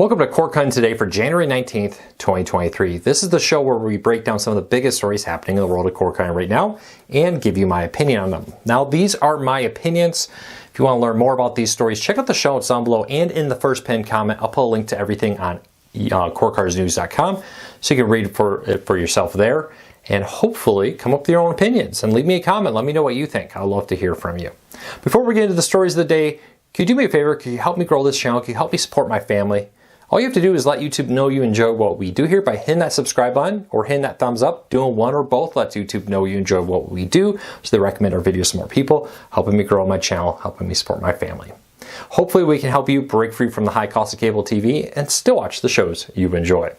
Welcome to Cord Cutting today for January 19th, 2023. This is the show where we break down some of the biggest stories happening in the world of cord cutting right now and give you my opinion on them. Now, these are my opinions. If you want to learn more about these stories, check out the show notes down below, and in the first pinned comment, I'll put a link to everything on cordcuttersnews.com so you can read it for yourself there and hopefully come up with your own opinions and leave me a comment. Let me know what you think. I'd love to hear from you. Before we get into the stories of the day, can you do me a favor? Can you help me grow this channel? Can you help me support my family? All you have to do is let YouTube know you enjoy what we do here by hitting that subscribe button or hitting that thumbs up. Doing one or both lets YouTube know you enjoy what we do, so they recommend our videos to more people, helping me grow my channel, helping me support my family. Hopefully we can help you break free from the high cost of cable TV and still watch the shows you enjoy.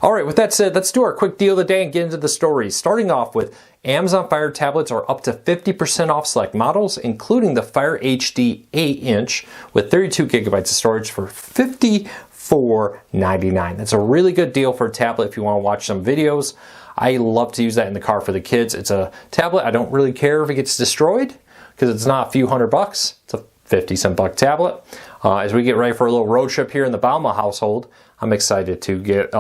All right, with that said, let's do our quick deal of the day and get into the stories. Starting off with Amazon Fire tablets are up to 50% off select models, including the Fire HD 8-inch with 32 gigabytes of storage for $54.99. That's a really good deal for a tablet if you want to watch some videos. I love to use that in the car for the kids. It's a tablet. I don't really care if it gets destroyed because it's not a few $100. It's a 50-cent buck tablet. As we get ready for a little road trip here in the Bauma household, I'm excited to get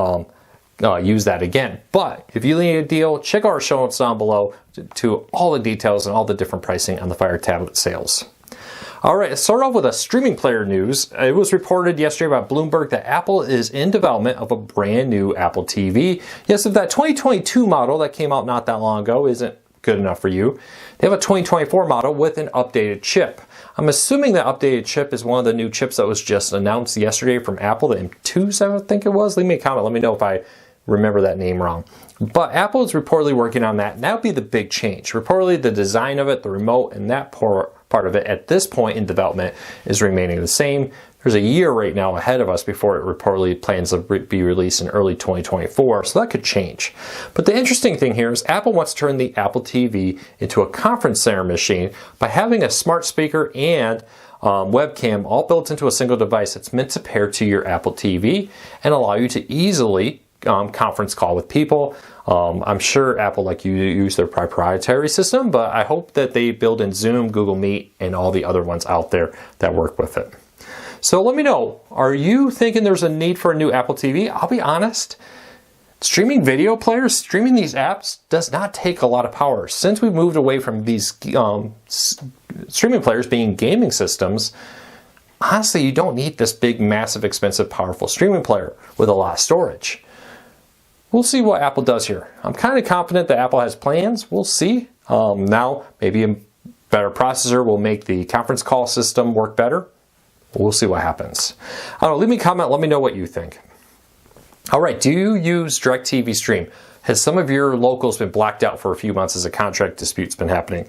use that again. But if you need a deal, check out our show notes down below to all the details and all the different pricing on the Fire tablet sales. All right, let's start off with a streaming player news. It was reported yesterday by Bloomberg that Apple is in development of a brand new Apple TV. Yes, if that 2022 model that came out not that long ago isn't good enough for you, they have a 2024 model with an updated chip. I'm assuming that updated chip is one of the new chips that was just announced yesterday from Apple, the M2, I think it was. Leave me a comment. Let me know if I remember that name wrong. But Apple is reportedly working on that, and that would be the big change. Reportedly, the design of it, the remote, and that part of it at this point in development is remaining the same. There's a year right now ahead of us before it reportedly plans to be released in early 2024, so that could change. But the interesting thing here is Apple wants to turn the Apple TV into a conference center machine by having a smart speaker and webcam all built into a single device that's meant to pair to your Apple TV and allow you to easily conference call with people. I'm sure Apple like you use their proprietary system, but I hope that they build in Zoom, Google Meet, and all the other ones out there that work with it. So let me know, are you thinking there's a need for a new Apple TV? I'll be honest, streaming video players, streaming these apps does not take a lot of power. Since we've moved away from these streaming players being gaming systems, honestly, you don't need this big, massive, expensive, powerful streaming player with a lot of storage. We'll see what Apple does here. I'm kind of confident that Apple has plans. We'll see. Now, maybe a better processor will make the conference call system work better. We'll see what happens. I don't know, leave me a comment. Let me know what you think. All right, do you use DirecTV Stream? Has some of your locals been blacked out for a few months as a contract dispute's been happening?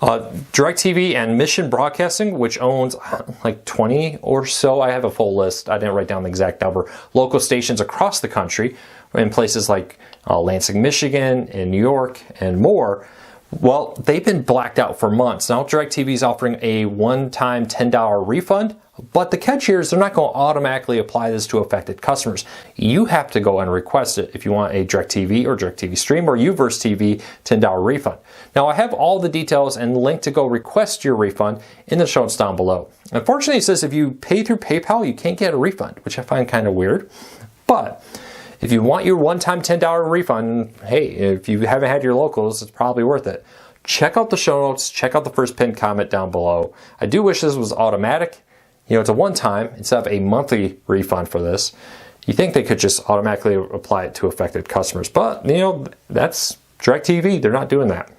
DirecTV and Mission Broadcasting, which owns like 20 or so, I have a full list, I didn't write down the exact number, local stations across the country in places like Lansing, Michigan, and New York, and more. Well, they've been blacked out for months. Now DirecTV is offering a one-time $10 refund, but the catch here is they're not going to automatically apply this to affected customers. You have to go and request it if you want a DirecTV or DirecTV Stream or Uverse TV $10 refund. Now I have all the details and the link to go request your refund in the show notes down below. Unfortunately, it says if you pay through PayPal, you can't get a refund, which I find kind of weird. But if you want your one-time $10 refund, hey, if you haven't had your locals, it's probably worth it. Check out the show notes. Check out the first pinned comment down below. I do wish this was automatic. You know, it's a one-time instead of a monthly refund for this. You think they could just automatically apply it to affected customers. But, you know, that's DirecTV. They're not doing that.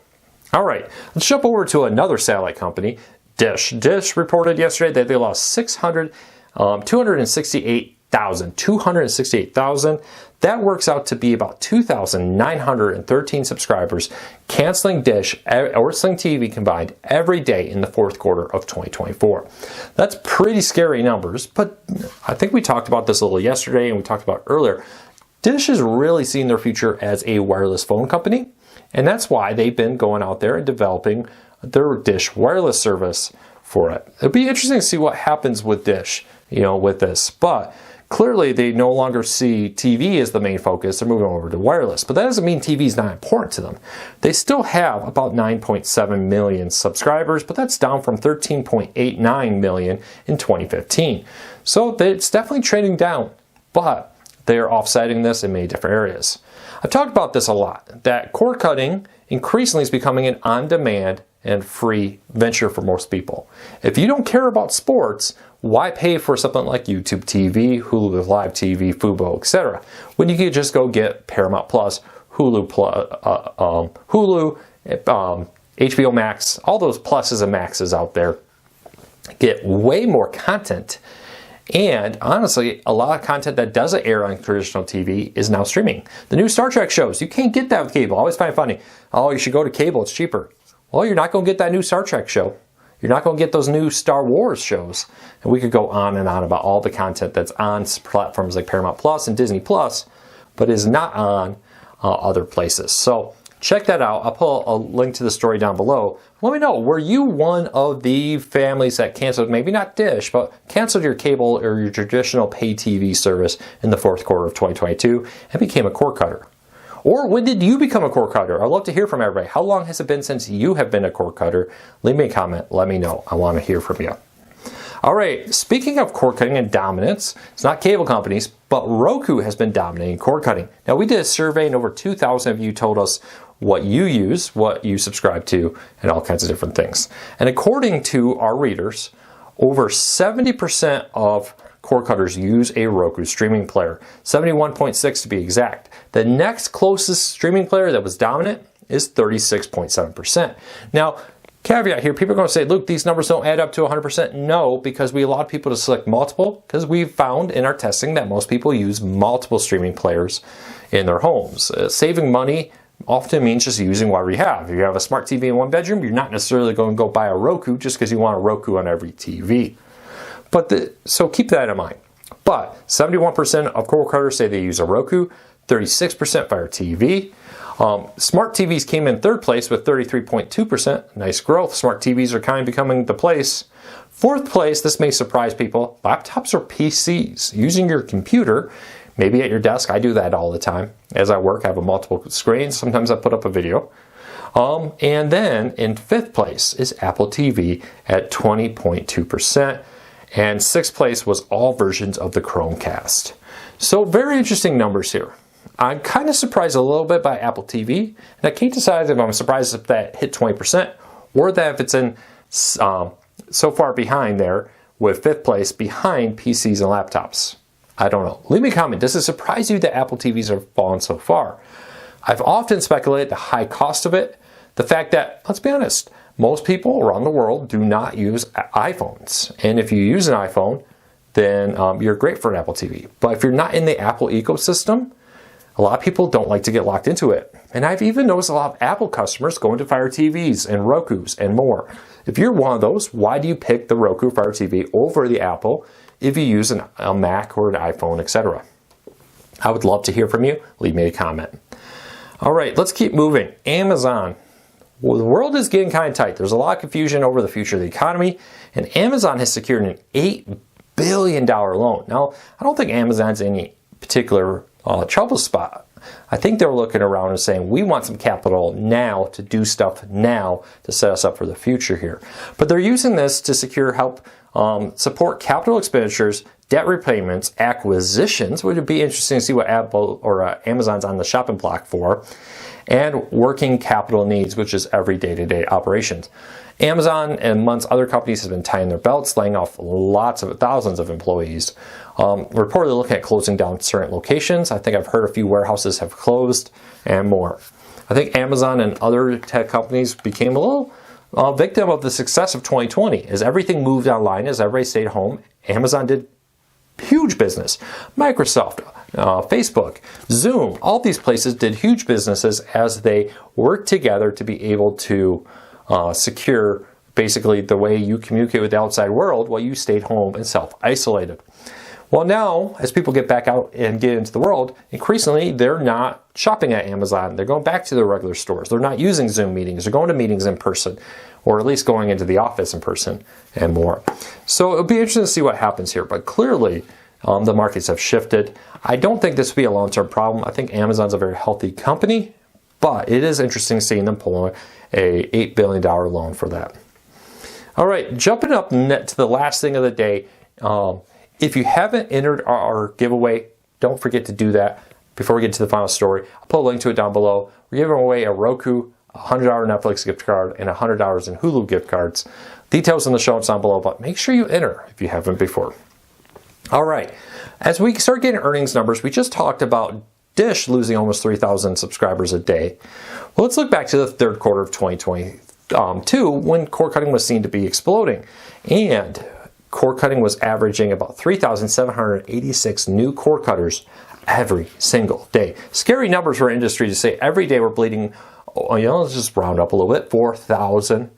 All right, let's jump over to another satellite company, Dish. Dish reported yesterday that they lost 268,000. That works out to be about 2,913 subscribers canceling Dish or Sling TV combined every day in the fourth quarter of 2024. That's pretty scary numbers, but I think we talked about this a little yesterday and we talked about earlier. Dish is really seeing their future as a wireless phone company, and that's why they've been going out there and developing their Dish wireless service for it. It'll be interesting to see what happens with Dish, you know, with this, but clearly they no longer see TV as the main focus. They're moving over to wireless, but that doesn't mean TV is not important to them. They still have about 9.7 million subscribers, but that's down from 13.89 million in 2015. So it's definitely trending down. but they are offsetting this in many different areas. I've talked about this a lot, that cord cutting increasingly is becoming an on-demand and free venture for most people. If you don't care about sports, why pay for something like YouTube TV, Hulu Live TV, Fubo, etc., when you could just go get Paramount Plus, Hulu, HBO Max, all those pluses and maxes out there, get way more content. And honestly, a lot of content that doesn't air on traditional TV is now streaming. The new Star Trek shows, you can't get that with cable. I always find it funny. Oh, you should go to cable, it's cheaper. Well, you're not going to get that new Star Trek show. You're not going to get those new Star Wars shows. And we could go on and on about all the content that's on platforms like Paramount Plus and Disney Plus, but is not on other places. So check that out. I'll put a link to the story down below. Let me know, were you one of the families that canceled, maybe not Dish, but canceled your cable or your traditional pay TV service in the fourth quarter of 2022 and became a cord cutter? Or when did you become a cord cutter? I'd love to hear from everybody. How long has it been since you have been a cord cutter? Leave me a comment. Let me know. I want to hear from you. All right, speaking of cord cutting and dominance, it's not cable companies, but Roku has been dominating cord cutting. Now, we did a survey and over 2,000 of you told us what you use, what you subscribe to, and all kinds of different things. And according to our readers, over 70% of cord cutters use a Roku streaming player, 71.6 to be exact. The next closest streaming player that was dominant is 36.7%. Now, caveat here, people are going to say, Luke, these numbers don't add up to 100%. No, because we allow people to select multiple, because we've found in our testing that most people use multiple streaming players in their homes. Saving money often means just using what we have. If you have a smart TV in one bedroom, you're not necessarily going to go buy a Roku just because you want a Roku on every TV. So keep that in mind. But 71% of cord cutters say they use a Roku, 36% Fire TV. Smart TVs came in third place with 33.2%. Nice growth. Smart TVs are kind of becoming the place. Fourth place, this may surprise people, laptops or PCs. Using your computer, maybe at your desk. I do that all the time. As I work, I have multiple screens. Sometimes I put up a video. And then in fifth place is Apple TV at 20.2%. And sixth place was all versions of the Chromecast. So very interesting numbers here. I'm kind of surprised a little bit by Apple TV, and I can't decide if I'm surprised if that hit 20% or that if it's in so far behind there with fifth place behind PCs and laptops. I don't know. Leave me a comment. Does it surprise you that Apple TVs have fallen so far? I've often speculated the high cost of it, the fact that, let's be honest, most people around the world do not use iPhones. And if you use an iPhone, then you're great for an Apple TV. But if you're not in the Apple ecosystem, a lot of people don't like to get locked into it. And I've even noticed a lot of Apple customers going to Fire TVs and Rokus and more. If you're one of those, why do you pick the Roku Fire TV over the Apple if you use a Mac or an iPhone, etc.? I would love to hear from you. Leave me a comment. All right, let's keep moving. Amazon. Well, the world is getting kind of tight. There's a lot of confusion over the future of the economy, and Amazon has secured an $8 billion loan. Now, I don't think Amazon's in any particular trouble spot. I think they're looking around and saying, we want some capital now to do stuff now to set us up for the future here. But they're using this to help support capital expenditures, debt repayments, acquisitions, which would be interesting to see what Apple or Amazon's on the shopping block for, and working capital needs, which is every day-to-day operations. Amazon and amongst other companies have been tying their belts, laying off thousands of employees. Reportedly looking at closing down certain locations. I think I've heard a few warehouses have closed and more. I think Amazon and other tech companies became a little victim of the success of 2020. As everything moved online, as everybody stayed home, Amazon did huge business. Microsoft, Facebook, Zoom, all these places did huge businesses as they worked together to be able to secure basically the way you communicate with the outside world while you stayed home and self-isolated. Well, now, as people get back out and get into the world, increasingly they're not shopping at Amazon. They're going back to their regular stores. They're not using Zoom meetings. They're going to meetings in person, or at least going into the office in person and more. So it'll be interesting to see what happens here. But clearly, the markets have shifted. I don't think this will be a long-term problem. I think Amazon's a very healthy company, but it is interesting seeing them pull a $8 billion loan for that. All right, jumping up to the last thing of the day. If you haven't entered our giveaway, don't forget to do that. Before we get to the final story, I'll put a link to it down below. We're giving away a Roku, a $100 Netflix gift card, and $100 in Hulu gift cards. Details in the show notes down below, but make sure you enter if you haven't before. All right, as we start getting earnings numbers, we just talked about Dish losing almost 3,000 subscribers a day. Well, let's look back to the third quarter of 2022 when cord cutting was seen to be exploding. And cord cutting was averaging about 3,786 new cord cutters every single day. Scary numbers for industry to say every day we're bleeding, let's just round up a little bit, 4,000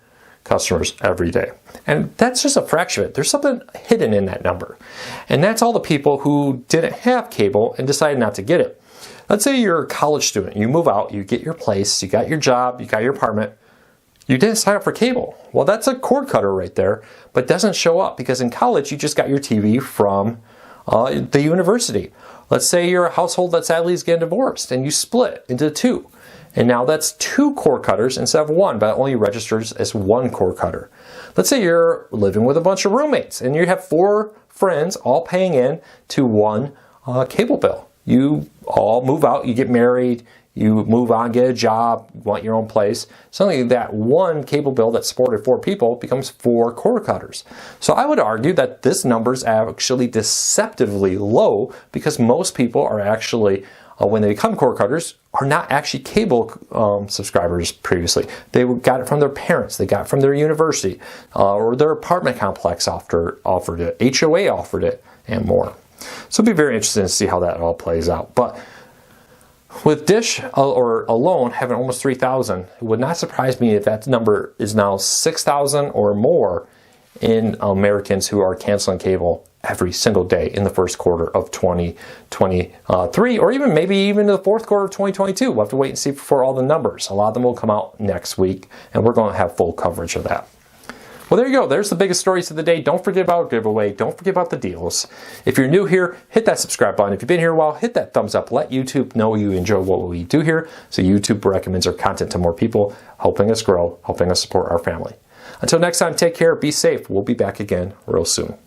customers every day. And that's just a fraction of it. There's something hidden in that number. And that's all the people who didn't have cable and decided not to get it. Let's say you're a college student. You move out, you get your place, you got your job, you got your apartment. You didn't sign up for cable. Well, that's a cord cutter right there, but doesn't show up because in college you just got your TV from the university. Let's say you're a household that sadly is getting divorced and you split into two. And now that's 2 cord cutters instead of 1, but it only registers as 1 cord cutter. Let's say you're living with a bunch of roommates and you have 4 friends all paying in to 1 cable bill. You all move out, you get married, you move on, get a job, want your own place. Suddenly that 1 cable bill that supported 4 people becomes 4 cord cutters. So I would argue that this number is actually deceptively low because most people are actually, when they become cord cutters, are not actually cable subscribers previously. They got it from their parents, they got it from their university, or their apartment complex offered it, HOA offered it, and more. So it'll be very interesting to see how that all plays out. But with Dish or alone having almost 3,000, it would not surprise me if that number is now 6,000 or more in Americans who are canceling cable every single day in the first quarter of 2023, or even maybe even the fourth quarter of 2022. We'll have to wait and see for all the numbers. A lot of them will come out next week, and we're going to have full coverage of that. Well, there you go. There's the biggest stories of the day. Don't forget about our giveaway. Don't forget about the deals. If you're new here, hit that subscribe button. If you've been here a while, hit that thumbs up. Let YouTube know you enjoy what we do here, so YouTube recommends our content to more people, helping us grow, helping us support our family. Until next time, take care, be safe. We'll be back again real soon.